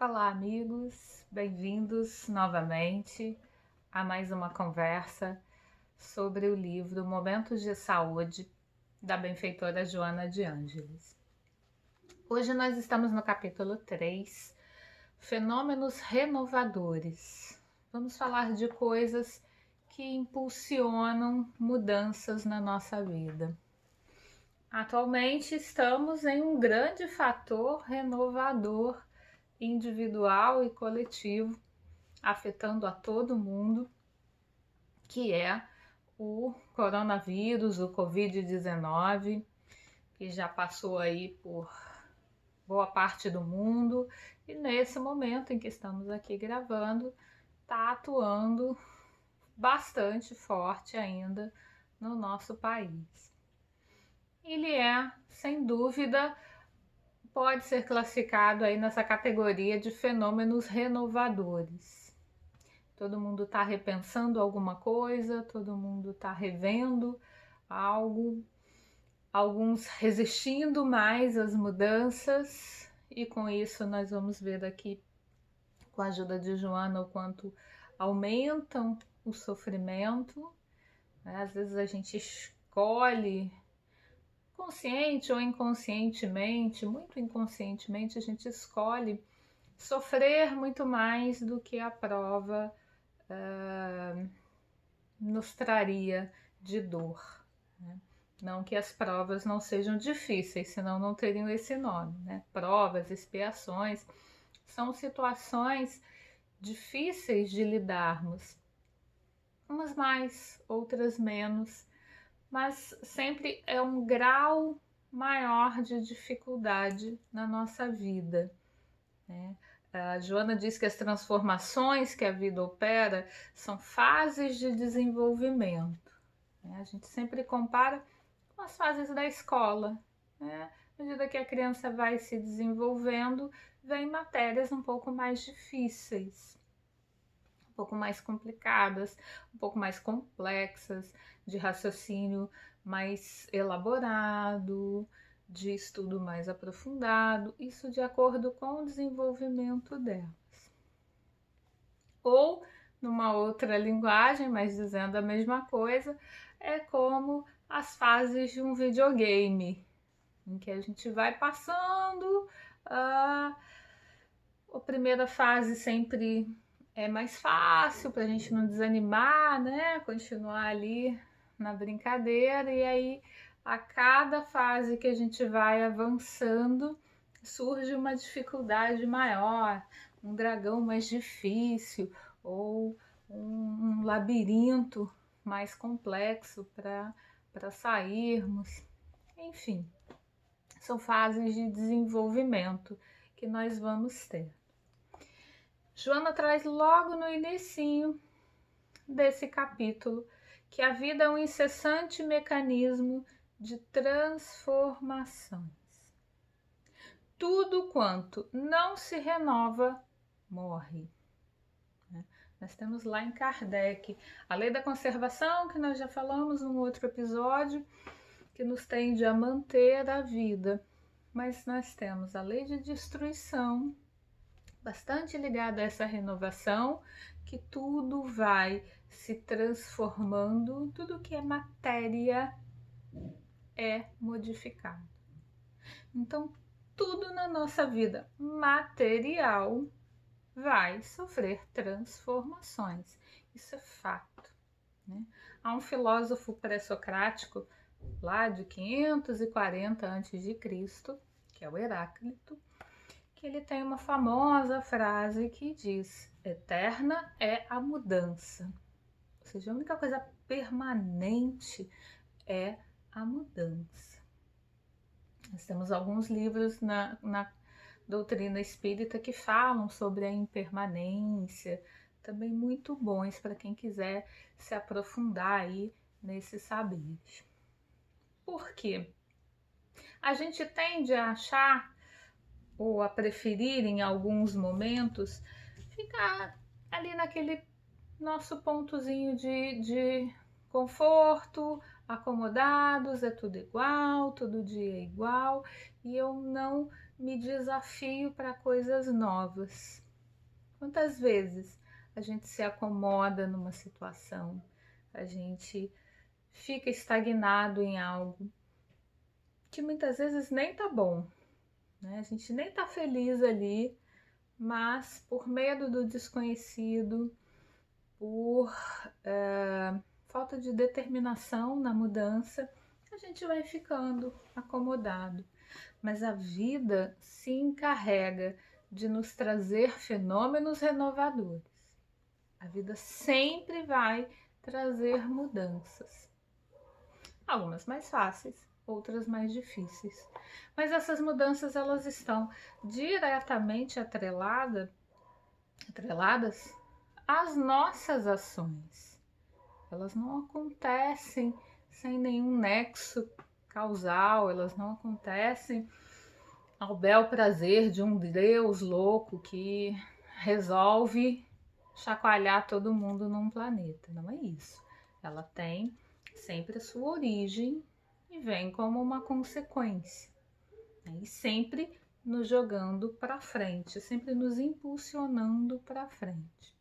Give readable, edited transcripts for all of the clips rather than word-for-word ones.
Olá, amigos, bem-vindos novamente a mais uma conversa sobre o livro Momentos de Saúde, da benfeitora Joana de Ângeles. Hoje nós estamos no capítulo 3, Fenômenos Renovadores. Vamos falar de coisas que impulsionam mudanças na nossa vida. Atualmente estamos em um grande fator renovador individual e coletivo, afetando a todo mundo, que é o coronavírus, o Covid-19, que já passou aí por boa parte do mundo e nesse momento em que estamos aqui gravando, está atuando bastante forte ainda no nosso país. Ele é, sem dúvida, pode ser classificado aí nessa categoria de fenômenos renovadores. Todo mundo está repensando alguma coisa, todo mundo está revendo algo, alguns resistindo mais às mudanças, e com isso nós vamos ver aqui, com a ajuda de Joana, o quanto aumentam o sofrimento. Às vezes a gente escolhe, consciente ou inconscientemente, muito inconscientemente, a gente escolhe sofrer muito mais do que a prova nos traria de dor, né? Não que as provas não sejam difíceis, senão não teriam esse nome, né? Provas, expiações, são situações difíceis de lidarmos, umas mais, outras menos, mas sempre é um grau maior de dificuldade na nossa vida, né? A Joana diz que as transformações que a vida opera são fases de desenvolvimento, né? A gente sempre compara com as fases da escola, né? À medida que a criança vai se desenvolvendo, vem matérias um pouco mais difíceis, um pouco mais complicadas, um pouco mais complexas, de raciocínio mais elaborado, de estudo mais aprofundado, isso de acordo com o desenvolvimento delas. Ou, numa outra linguagem, mas dizendo a mesma coisa, é como as fases de um videogame, em que a gente vai passando, a primeira fase sempre é mais fácil para a gente não desanimar, né? Continuar ali na brincadeira, e aí a cada fase que a gente vai avançando surge uma dificuldade maior, um dragão mais difícil ou um labirinto mais complexo para sairmos. Enfim, são fases de desenvolvimento que nós vamos ter. Joana traz logo no inicinho desse capítulo que a vida é um incessante mecanismo de transformações. Tudo quanto não se renova, morre. Nós temos lá em Kardec a lei da conservação, que nós já falamos num outro episódio, que nos tende a manter a vida. Mas nós temos a lei de destruição, bastante ligada a essa renovação, que tudo vai se transformando, tudo que é matéria é modificado. Então, tudo na nossa vida material vai sofrer transformações. Isso é fato, né? Há um filósofo pré-socrático lá de 540 a.C., que é o Heráclito, que ele tem uma famosa frase que diz: eterna é a mudança. Ou seja, a única coisa permanente é a mudança. Nós temos alguns livros na doutrina espírita que falam sobre a impermanência, também muito bons para quem quiser se aprofundar aí nesses saberes. Por quê? A gente tende a achar ou a preferir em alguns momentos ficar ali naquele nosso pontozinho de conforto, acomodados, é tudo igual, todo dia é igual, e eu não me desafio para coisas novas. Quantas vezes a gente se acomoda numa situação, a gente fica estagnado em algo que muitas vezes nem tá bom, né? A gente nem tá feliz ali, mas por medo do desconhecido, por falta de determinação na mudança, a gente vai ficando acomodado. Mas a vida se encarrega de nos trazer fenômenos renovadores. A vida sempre vai trazer mudanças. Algumas mais fáceis, outras mais difíceis. Mas essas mudanças elas estão diretamente atreladas às nossas ações. Elas não acontecem sem nenhum nexo causal, elas não acontecem ao bel prazer de um Deus louco que resolve chacoalhar todo mundo num planeta. Não é isso. Ela tem sempre a sua origem e vem como uma consequência, né? E sempre nos jogando para frente, sempre nos impulsionando para frente.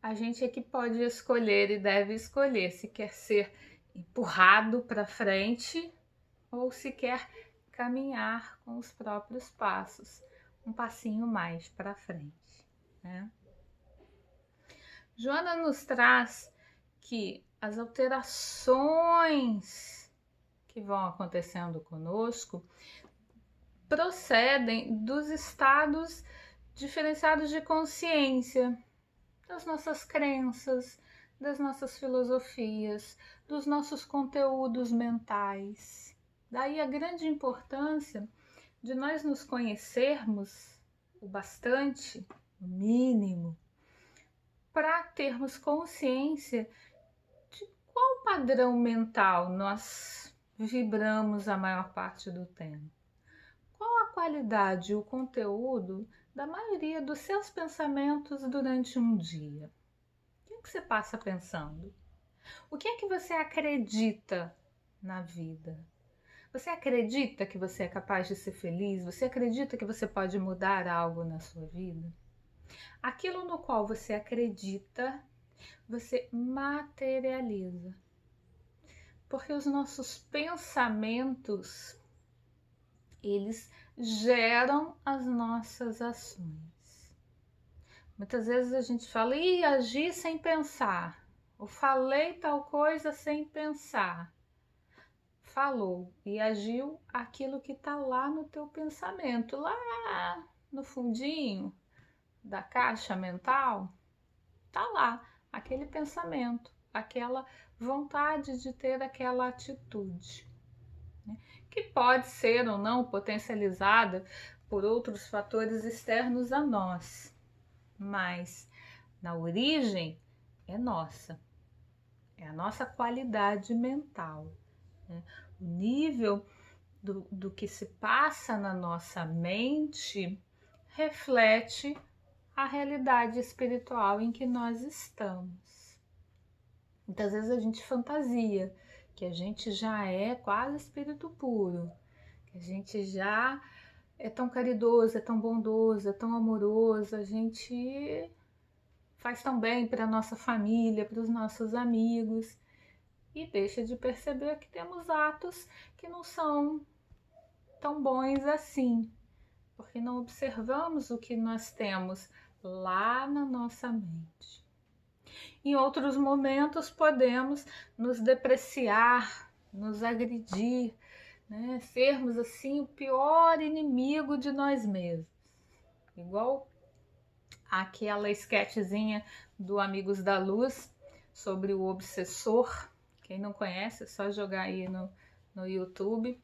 A gente é que pode escolher e deve escolher se quer ser empurrado para frente ou se quer caminhar com os próprios passos, um passinho mais para frente, né? Joana nos traz que as alterações que vão acontecendo conosco procedem dos estados diferenciados de consciência, das nossas crenças, das nossas filosofias, dos nossos conteúdos mentais. Daí a grande importância de nós nos conhecermos o bastante, o mínimo, para termos consciência de qual padrão mental nós vibramos a maior parte do tempo. Qual a qualidade e o conteúdo da maioria dos seus pensamentos durante um dia? O que é que você passa pensando? O que é que você acredita na vida? Você acredita que você é capaz de ser feliz? Você acredita que você pode mudar algo na sua vida? Aquilo no qual você acredita, você materializa. Porque os nossos pensamentos, eles geram as nossas ações. Muitas vezes a gente fala, agi sem pensar. Ou falei tal coisa sem pensar. Falou e agiu aquilo que está lá no teu pensamento, lá no fundinho da caixa mental, tá lá aquele pensamento, aquela vontade de ter aquela atitude, né? Que pode ser ou não potencializada por outros fatores externos a nós, mas na origem é nossa, é a nossa qualidade mental, né? O nível do que se passa na nossa mente reflete a realidade espiritual em que nós estamos. Muitas vezes a gente fantasia que a gente já é quase espírito puro, que a gente já é tão caridoso, é tão bondoso, é tão amoroso, a gente faz tão bem para a nossa família, para os nossos amigos, e deixa de perceber que temos atos que não são tão bons assim, porque não observamos o que nós temos lá na nossa mente. Em outros momentos podemos nos depreciar, nos agredir, né? Sermos assim o pior inimigo de nós mesmos. Igual aquela sketchzinha do Amigos da Luz sobre o obsessor. Quem não conhece, é só jogar aí no YouTube.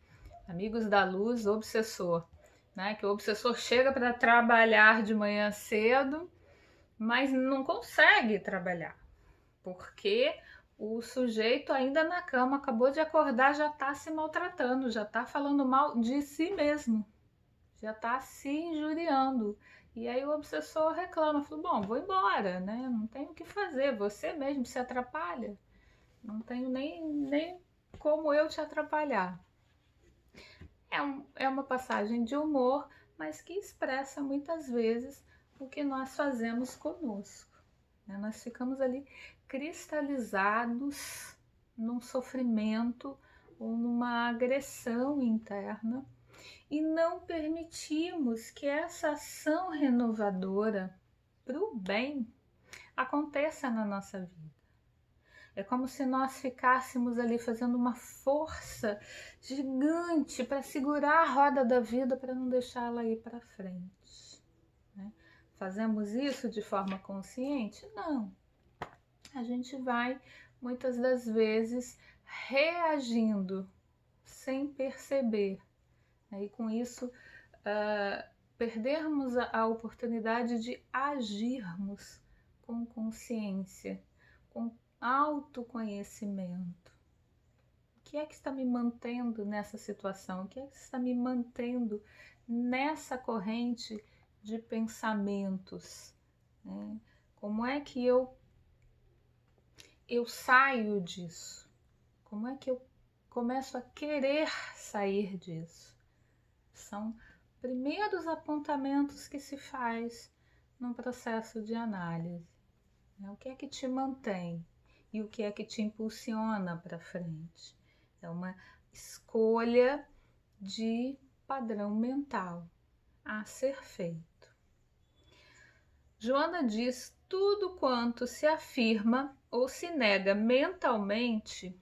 Amigos da Luz, obsessor. Né? Que o obsessor chega para trabalhar de manhã cedo, mas não consegue trabalhar, porque o sujeito ainda na cama, acabou de acordar, já está se maltratando, já está falando mal de si mesmo, já está se injuriando. E aí o obsessor reclama, fala, bom, vou embora, né? Não tenho o que fazer, você mesmo se atrapalha, não tenho nem como eu te atrapalhar. É uma passagem de humor, mas que expressa muitas vezes o que nós fazemos conosco, né? Nós ficamos ali cristalizados num sofrimento ou numa agressão interna e não permitimos que essa ação renovadora para o bem aconteça na nossa vida. É como se nós ficássemos ali fazendo uma força gigante para segurar a roda da vida para não deixá-la ir para frente, né? Fazemos isso de forma consciente? Não. A gente vai, muitas das vezes, reagindo sem perceber, né? E com isso, perdermos a oportunidade de agirmos com consciência, com autoconhecimento. O que é que está me mantendo nessa situação? O que é que está me mantendo nessa corrente de pensamentos, né? Como é que eu saio disso? Como é que eu começo a querer sair disso? São primeiros apontamentos que se faz num processo de análise, né? O que é que te mantém e o que é que te impulsiona para frente? É uma escolha de padrão mental a ser feito. Joana diz: tudo quanto se afirma ou se nega mentalmente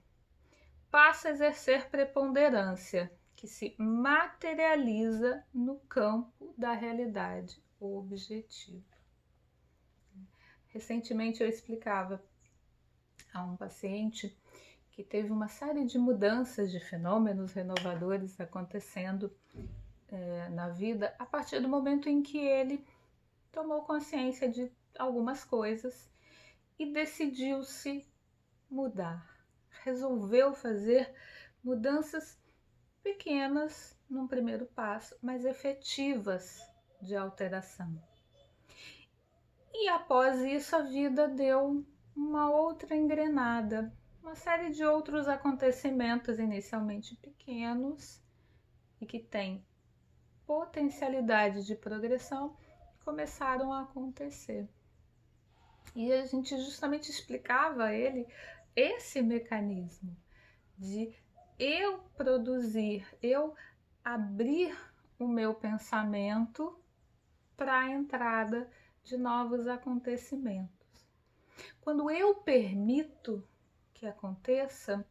passa a exercer preponderância, que se materializa no campo da realidade objetiva. Recentemente eu explicava a um paciente que teve uma série de mudanças, de fenômenos renovadores acontecendo na vida a partir do momento em que ele tomou consciência de algumas coisas e decidiu se mudar. Resolveu fazer mudanças pequenas num primeiro passo, mas efetivas de alteração. E após isso a vida deu uma outra engrenada, uma série de outros acontecimentos inicialmente pequenos e que têm potencialidade de progressão começaram a acontecer. E a gente justamente explicava a ele esse mecanismo de eu produzir, eu abrir o meu pensamento para a entrada de novos acontecimentos. Quando eu permito que aconteça,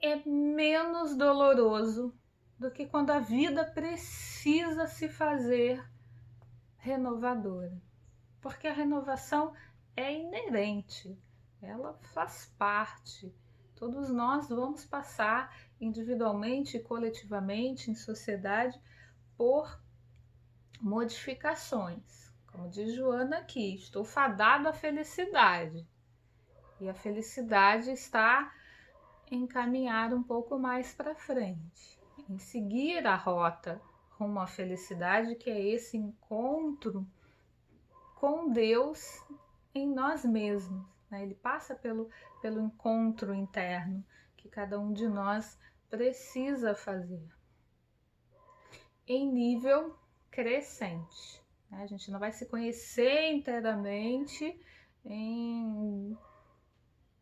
é menos doloroso do que quando a vida precisa se fazer renovadora. Porque a renovação é inerente, ela faz parte. Todos nós vamos passar individualmente e coletivamente, em sociedade, por modificações. Como diz Joana aqui, estou fadado à felicidade. E a felicidade está em caminhar um pouco mais para frente, em seguir a rota rumo à felicidade, que é esse encontro com Deus em nós mesmos, né? Ele passa pelo encontro interno que cada um de nós precisa fazer em nível crescente, né? A gente não vai se conhecer inteiramente em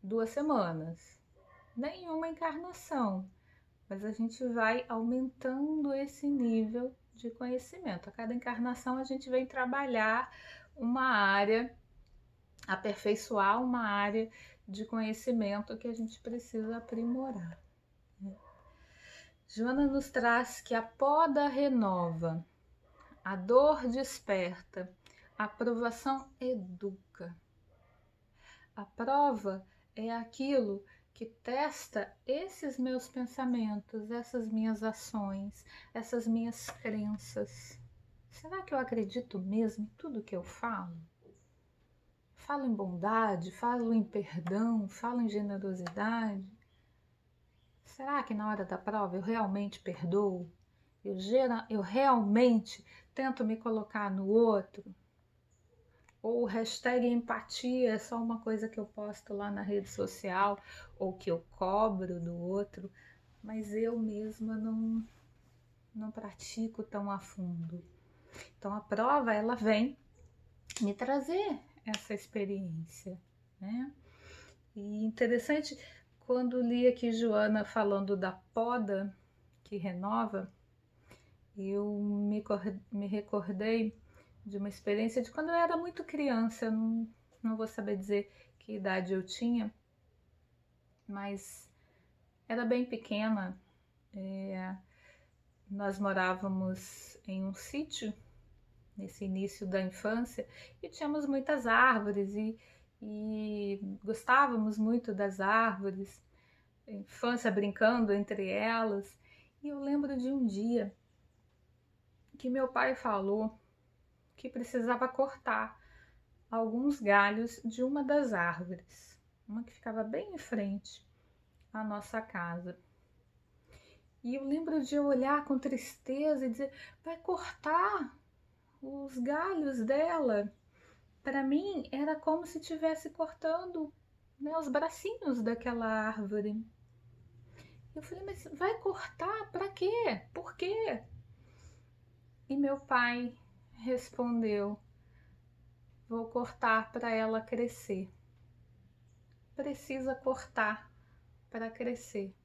2 semanas, nem uma encarnação, mas a gente vai aumentando esse nível de conhecimento. A cada encarnação a gente vem trabalhar uma área, aperfeiçoar uma área de conhecimento que a gente precisa aprimorar, né? Joana nos traz que a poda renova, a dor desperta, a provação educa. A prova é aquilo que testa esses meus pensamentos, essas minhas ações, essas minhas crenças. Será que eu acredito mesmo em tudo que eu falo? Falo em bondade, falo em perdão, falo em generosidade? Será que na hora da prova eu realmente perdoo? Eu realmente tento me colocar no outro? Ou o hashtag empatia é só uma coisa que eu posto lá na rede social ou que eu cobro do outro, mas eu mesma não pratico tão a fundo. Então a prova, ela vem me trazer essa experiência, né? E interessante, quando li aqui Joana falando da poda que renova, eu me recordei de uma experiência de quando eu era muito criança. Eu não vou saber dizer que idade eu tinha, mas era bem pequena. Nós morávamos em um sítio nesse início da infância e tínhamos muitas árvores e gostávamos muito das árvores, infância brincando entre elas. E eu lembro de um dia que meu pai falou que precisava cortar alguns galhos de uma das árvores, uma que ficava bem em frente à nossa casa. E eu lembro de eu olhar com tristeza e dizer: vai cortar os galhos dela? Para mim era como se estivesse cortando, né, os bracinhos daquela árvore. Eu falei: mas vai cortar para quê? Por quê? E meu pai respondeu: vou cortar para ela crescer. Precisa cortar para crescer.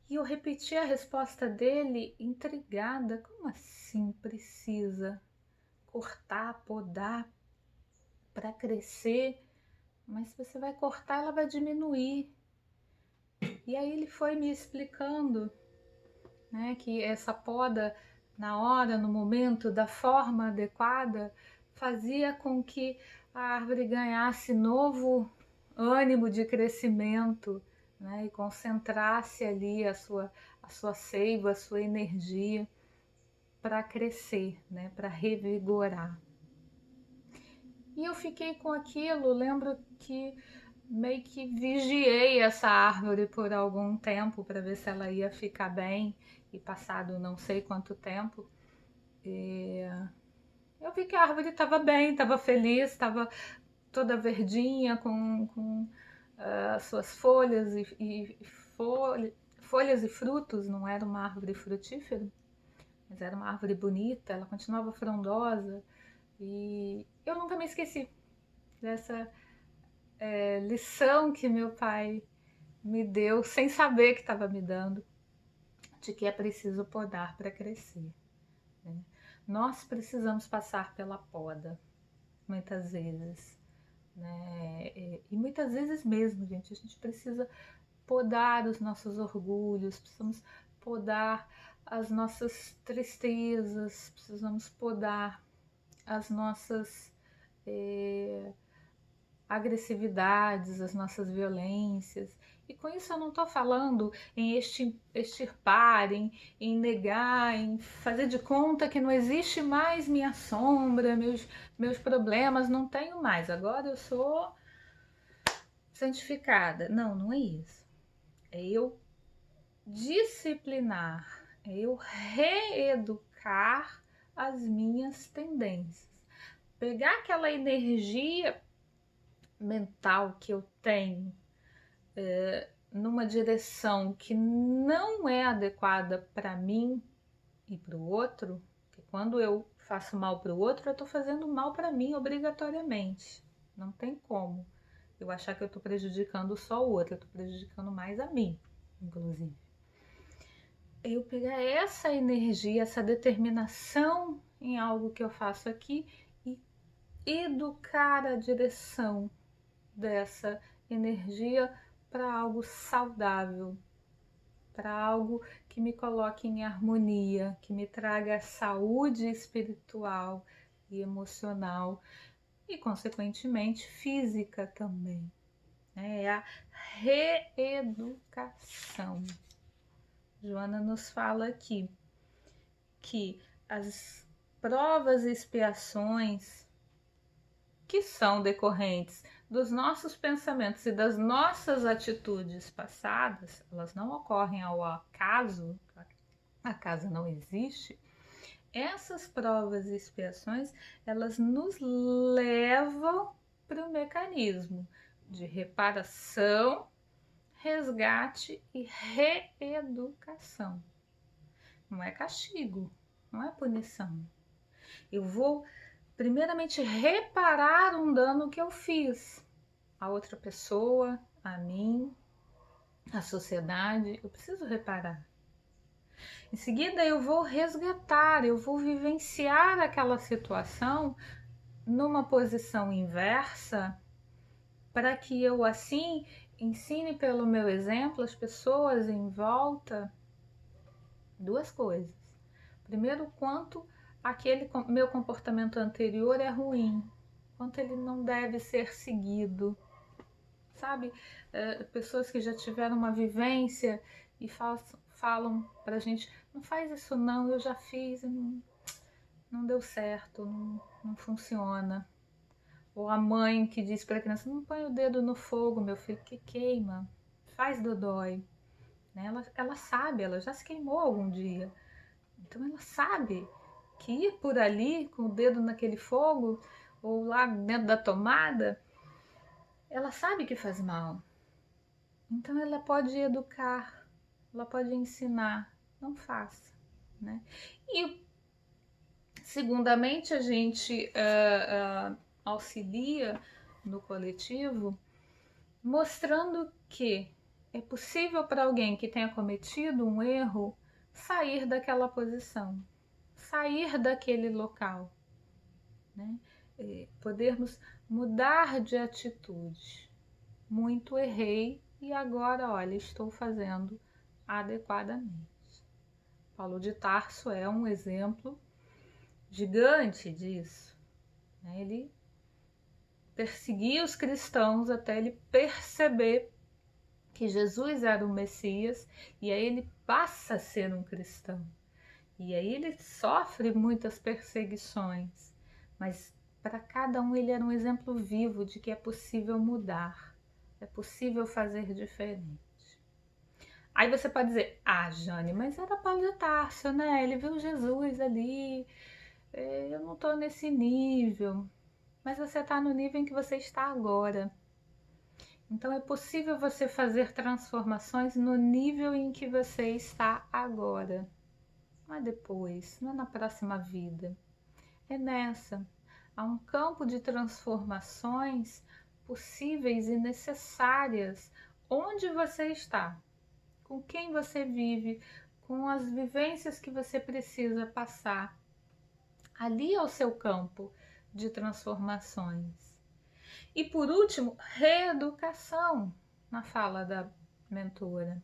E eu repeti a resposta dele, intrigada. Como assim precisa cortar, podar para crescer? Mas se você vai cortar, ela vai diminuir. E aí ele foi me explicando, né, que essa poda na hora, no momento, da forma adequada, fazia com que a árvore ganhasse novo ânimo de crescimento, né, e concentrasse ali a sua seiva, a sua energia para crescer, né, para revigorar. E eu fiquei com aquilo, lembro que meio que vigiei essa árvore por algum tempo para ver se ela ia ficar bem, e passado não sei quanto tempo, eu vi que a árvore estava bem, estava feliz, estava toda verdinha, com suas folhas folhas e frutos. Não era uma árvore frutífera, mas era uma árvore bonita, ela continuava frondosa. E eu nunca me esqueci dessa lição que meu pai me deu, sem saber que estava me dando, de que é preciso podar para crescer, né? Nós precisamos passar pela poda, muitas vezes, né? E muitas vezes mesmo, gente, a gente precisa podar os nossos orgulhos, precisamos podar as nossas tristezas, precisamos podar as nossas agressividades, as nossas violências. E com isso eu não estou falando em extirpar, em negar, em fazer de conta que não existe mais minha sombra, meus problemas, não tenho mais. Agora eu sou santificada. Não, não é isso. É eu disciplinar, é eu reeducar as minhas tendências. Pegar aquela energia mental que eu tenho numa direção que não é adequada para mim e para o outro, que quando eu faço mal para o outro, eu estou fazendo mal para mim obrigatoriamente. Não tem como eu achar que eu estou prejudicando só o outro, eu estou prejudicando mais a mim, inclusive. Eu pegar essa energia, essa determinação em algo que eu faço aqui e educar a direção dessa energia para algo saudável, para algo que me coloque em harmonia, que me traga saúde espiritual e emocional e, consequentemente, física também. É a reeducação. Joana nos fala aqui que as provas e expiações que são decorrentes dos nossos pensamentos e das nossas atitudes passadas, elas não ocorrem ao acaso não existe. Essas provas e expiações, elas nos levam para o mecanismo de reparação, resgate e reeducação. não é castigo, não é punição. Eu vou, primeiramente, reparar um dano que eu fiz a outra pessoa, a mim, a sociedade. Eu preciso reparar. Em seguida, eu vou resgatar, eu vou vivenciar aquela situação numa posição inversa, para que eu, assim, ensine pelo meu exemplo as pessoas em volta duas coisas. Primeiro, quanto aquele meu comportamento anterior é ruim, quanto ele não deve ser seguido. Sabe, pessoas que já tiveram uma vivência e falam pra gente, não faz isso não, eu já fiz, não deu certo, não funciona. Ou a mãe que diz para a criança, não põe o dedo no fogo, meu filho, que queima, faz dodói. Né? Ela sabe, ela já se queimou algum dia. Então ela sabe que ir por ali com o dedo naquele fogo, ou lá dentro da tomada, ela sabe que faz mal. Então ela pode educar, ela pode ensinar, não faça. Né? E segundamente a gente auxilia no coletivo, mostrando que é possível para alguém que tenha cometido um erro sair daquela posição, sair daquele local, né? Podermos mudar de atitude. Muito errei e agora, olha, estou fazendo adequadamente. Paulo de Tarso é um exemplo gigante disso. Ele perseguia os cristãos até ele perceber que Jesus era o Messias, e aí ele passa a ser um cristão. E aí ele sofre muitas perseguições, mas para cada um ele era um exemplo vivo de que é possível mudar, é possível fazer diferente. Aí você pode dizer, Jane, mas era Paulo de Tarso, né? Ele viu Jesus ali, eu não estou nesse nível. Mas você está no nível em que você está agora. Então é possível você fazer transformações no nível em que você está agora. Não é depois, não é na próxima vida. É nessa. Há um campo de transformações possíveis e necessárias onde você está, com quem você vive, com as vivências que você precisa passar. Ali é o seu campo de transformações. E por último, reeducação, na fala da mentora.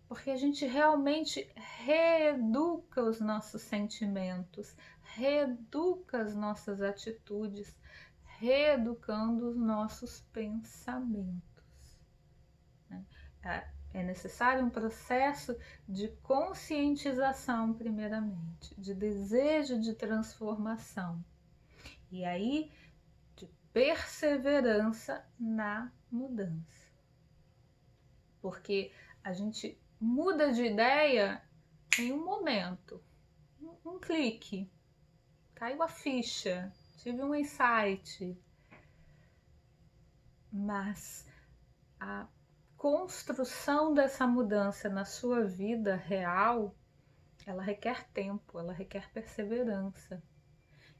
Porque a gente realmente reeduca os nossos sentimentos, reeduca as nossas atitudes, reeducando os nossos pensamentos. É necessário um processo de conscientização, primeiramente, de desejo de transformação. E aí, de perseverança na mudança. Porque a gente muda de ideia em um momento, um clique, caiu a ficha, tive um insight, mas a construção dessa mudança na sua vida real, ela requer tempo, ela requer perseverança.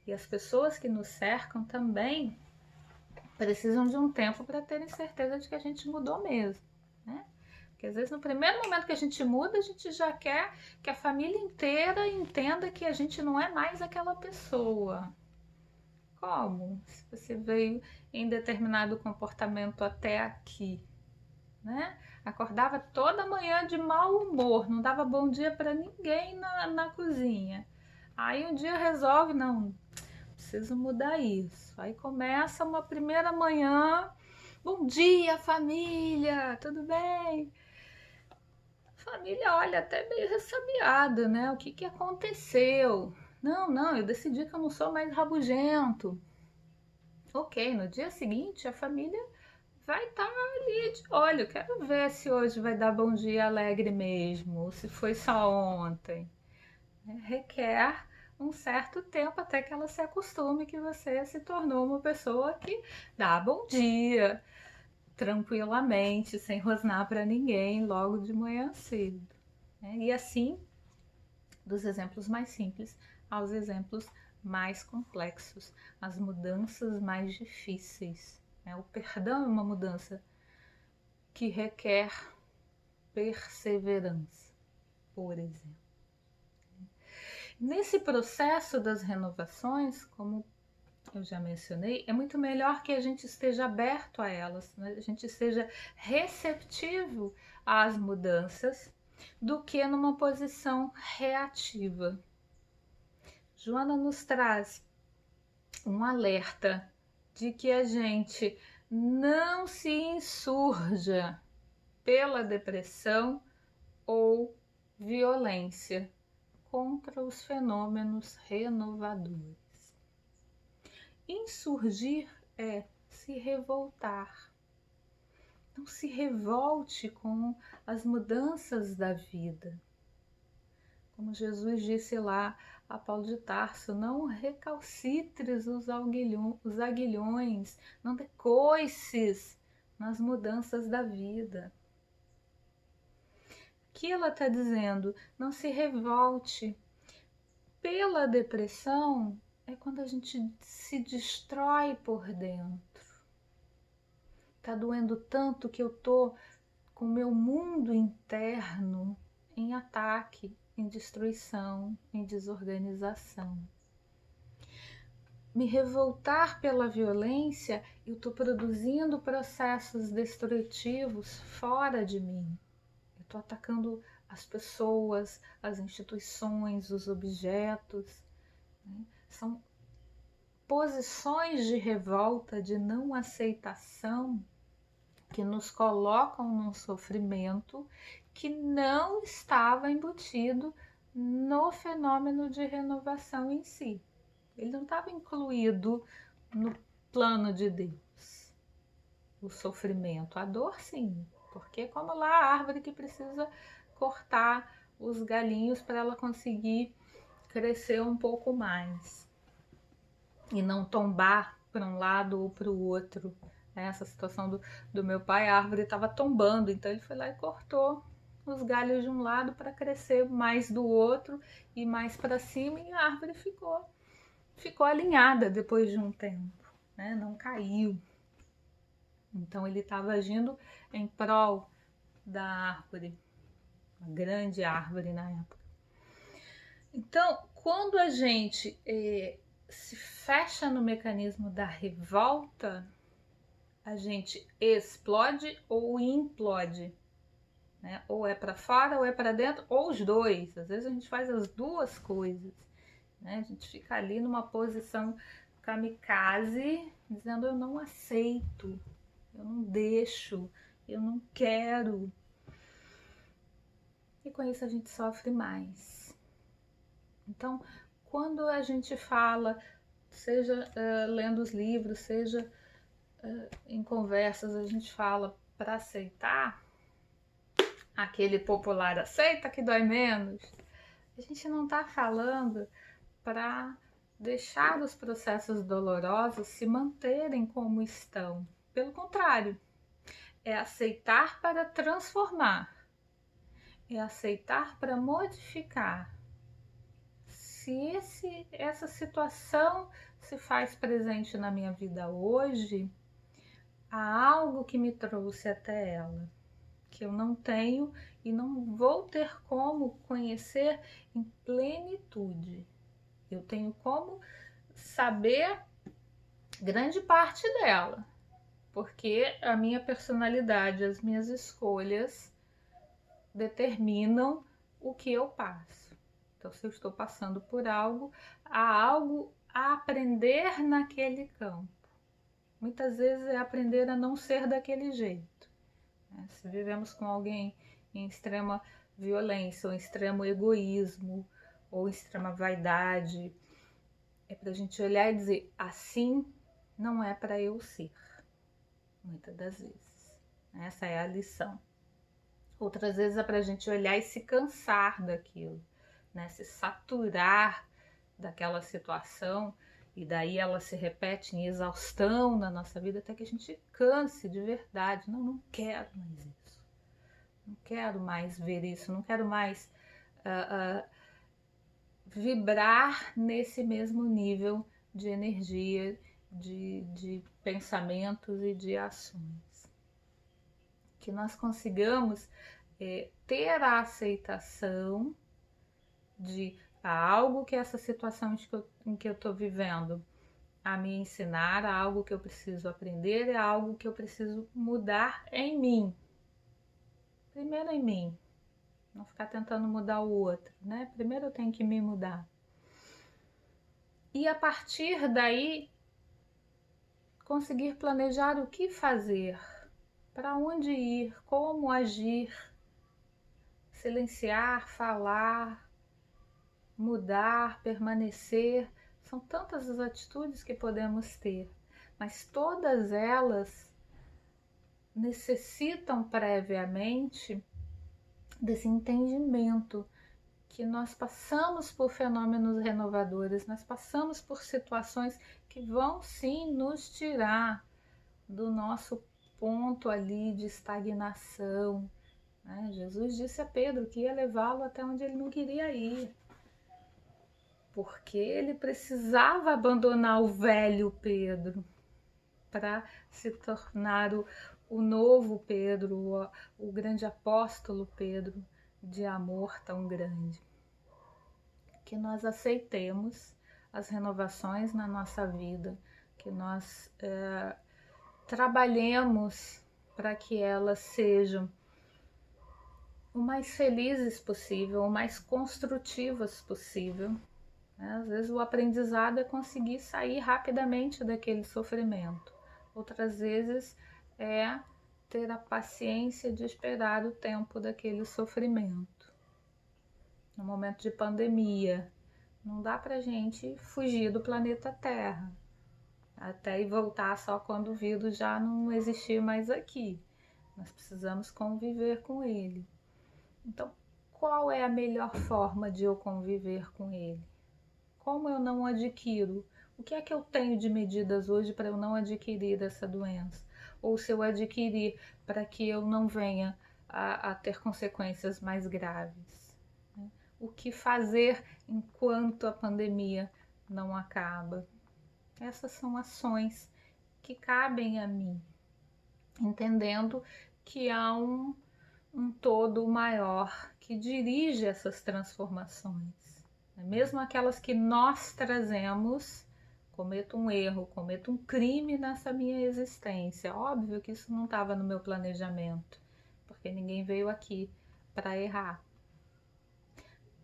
E as pessoas que nos cercam também precisam de um tempo para terem certeza de que a gente mudou mesmo, né? Porque às vezes no primeiro momento que a gente muda, a gente já quer que a família inteira entenda que a gente não é mais aquela pessoa. Como? Se você veio em determinado comportamento até aqui, né? Acordava toda manhã de mau humor, não dava bom dia para ninguém na cozinha. Aí um dia resolve, não, preciso mudar isso. Aí começa uma primeira manhã, bom dia família, tudo bem? A família olha até meio ressabiada, né? O que aconteceu? Não, eu decidi que eu não sou mais rabugento. Ok, no dia seguinte a família vai estar ali de olho, quero ver se hoje vai dar bom dia alegre mesmo, ou se foi só ontem. Requer um certo tempo até que ela se acostume que você se tornou uma pessoa que dá bom dia tranquilamente, sem rosnar para ninguém logo de manhã cedo. E assim dos exemplos mais simples aos exemplos mais complexos, as mudanças mais difíceis. O perdão é uma mudança que requer perseverança, por exemplo. Nesse processo das renovações, como eu já mencionei, é muito melhor que a gente esteja aberto a elas, né? A gente esteja receptivo às mudanças do que numa posição reativa. Joana nos traz um alerta de que a gente não se insurja pela depressão ou violência contra os fenômenos renovadores. Insurgir é se revoltar. Não se revolte com as mudanças da vida. Como Jesus disse lá a Paulo de Tarso, não recalcitres os aguilhões, não dê coices nas mudanças da vida. Aqui ela está dizendo, não se revolte. Pela depressão é quando a gente se destrói por dentro. Tá doendo tanto que eu tô com o meu mundo interno em ataque, em destruição, em desorganização. Me revoltar pela violência, eu tô produzindo processos destrutivos fora de mim. Eu tô atacando as pessoas, as instituições, os objetos, né? São posições de revolta, de não aceitação, que nos colocam num sofrimento que não estava embutido no fenômeno de renovação em si. Ele não estava incluído no plano de Deus. O sofrimento, a dor sim, porque é como lá a árvore que precisa cortar os galhinhos para ela conseguir crescer um pouco mais e não tombar para um lado ou para o outro. Essa situação do meu pai, a árvore estava tombando, então ele foi lá e cortou os galhos de um lado para crescer mais do outro e mais para cima, e a árvore ficou alinhada depois de um tempo, né? Não caiu. Então ele estava agindo em prol da árvore, uma grande árvore na época. Então, quando a gente se fecha no mecanismo da revolta, a gente explode ou implode, né? Ou é para fora ou é para dentro, ou os dois. Às vezes a gente faz as duas coisas, né? A gente fica ali numa posição kamikaze, dizendo eu não aceito, eu não deixo, eu não quero. E com isso a gente sofre mais. Então, quando a gente fala, seja lendo os livros, seja em conversas, a gente fala para aceitar, aquele popular aceita que dói menos, a gente não está falando para deixar os processos dolorosos se manterem como estão. Pelo contrário, é aceitar para transformar, é aceitar para modificar. Se essa situação se faz presente na minha vida hoje, há algo que me trouxe até ela, que eu não tenho e não vou ter como conhecer em plenitude. Eu tenho como saber grande parte dela, porque a minha personalidade, as minhas escolhas determinam o que eu passo. Então, se eu estou passando por algo, há algo a aprender naquele campo. Muitas vezes é aprender a não ser daquele jeito. Se vivemos com alguém em extrema violência, ou em extremo egoísmo, ou em extrema vaidade, é para a gente olhar e dizer, assim não é para eu ser, muitas das vezes. Essa é a lição. Outras vezes é para a gente olhar e se cansar daquilo, né? Se saturar daquela situação, e daí ela se repete em exaustão na nossa vida até que a gente canse de verdade. Não quero mais isso. Não quero mais ver isso. Não quero mais vibrar nesse mesmo nível de energia, de pensamentos e de ações. Que nós consigamos ter a aceitação de algo que essa situação em que eu estou vivendo a me ensinar, a algo que eu preciso aprender, é algo que eu preciso mudar em mim. Primeiro em mim, não ficar tentando mudar o outro, né? Primeiro eu tenho que me mudar. E a partir daí, conseguir planejar o que fazer, para onde ir, como agir, silenciar, falar, mudar, permanecer. São tantas as atitudes que podemos ter, mas todas elas necessitam previamente desse entendimento que nós passamos por fenômenos renovadores, nós passamos por situações que vão sim nos tirar do nosso ponto ali de estagnação, né? Jesus disse a Pedro que ia levá-lo até onde ele não queria ir, porque ele precisava abandonar o velho Pedro para se tornar o novo Pedro, o grande apóstolo Pedro, de amor tão grande. Que nós aceitemos as renovações na nossa vida, que nós trabalhemos para que elas sejam o mais felizes possível, o mais construtivas possível. Às vezes o aprendizado é conseguir sair rapidamente daquele sofrimento. Outras vezes é ter a paciência de esperar o tempo daquele sofrimento. No momento de pandemia, não dá pra gente fugir do planeta Terra, até ir voltar só quando o vírus já não existir mais aqui. Nós precisamos conviver com ele. Então, qual é a melhor forma de eu conviver com ele? Como eu não adquiro? O que é que eu tenho de medidas hoje para eu não adquirir essa doença? Ou se eu adquirir, para que eu não venha a ter consequências mais graves? O que fazer enquanto a pandemia não acaba? Essas são ações que cabem a mim, entendendo que há um todo maior que dirige essas transformações. Mesmo aquelas que nós trazemos, cometo um erro, cometo um crime nessa minha existência. Óbvio que isso não estava no meu planejamento, porque ninguém veio aqui para errar.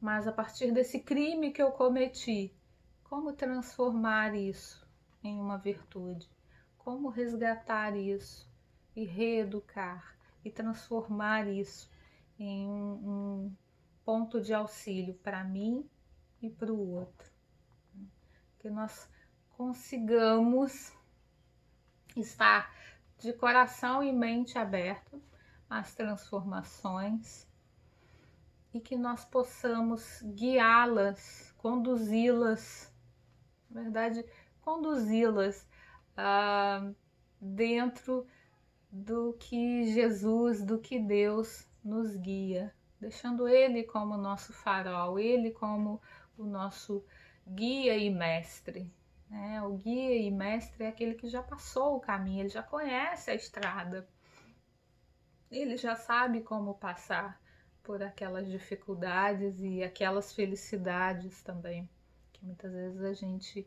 Mas a partir desse crime que eu cometi, como transformar isso em uma virtude? Como resgatar isso e reeducar e transformar isso em um ponto de auxílio para mim e para o outro? Que nós consigamos estar de coração e mente aberto às transformações e que nós possamos guiá-las, conduzi-las, na verdade, conduzi-las dentro do que Jesus, do que Deus nos guia, deixando Ele como nosso farol, Ele como o nosso guia e mestre. O guia e mestre é aquele que já passou o caminho, ele já conhece a estrada, ele já sabe como passar por aquelas dificuldades e aquelas felicidades também, que muitas vezes a gente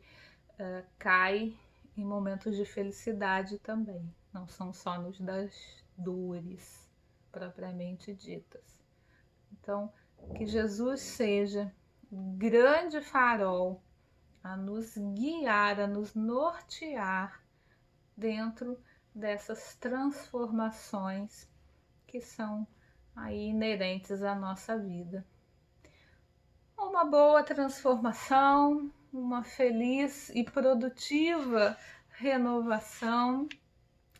cai em momentos de felicidade também, não são só nos das dores propriamente ditas. Então, que Jesus seja o grande farol a nos guiar, a nos nortear dentro dessas transformações que são aí inerentes à nossa vida. Uma boa transformação, uma feliz e produtiva renovação,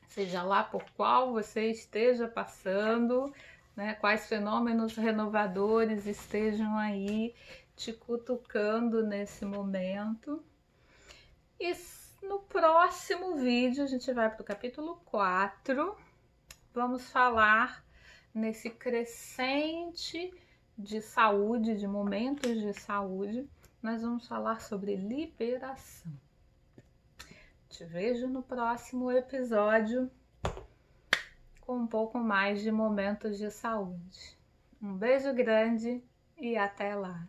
seja lá por qual você esteja passando, né? Quais fenômenos renovadores estejam aí te cutucando nesse momento. E no próximo vídeo a gente vai para o capítulo 4, vamos falar nesse crescente de saúde, de momentos de saúde, nós vamos falar sobre liberação. Te vejo no próximo episódio com um pouco mais de momentos de saúde. Um beijo grande e até lá!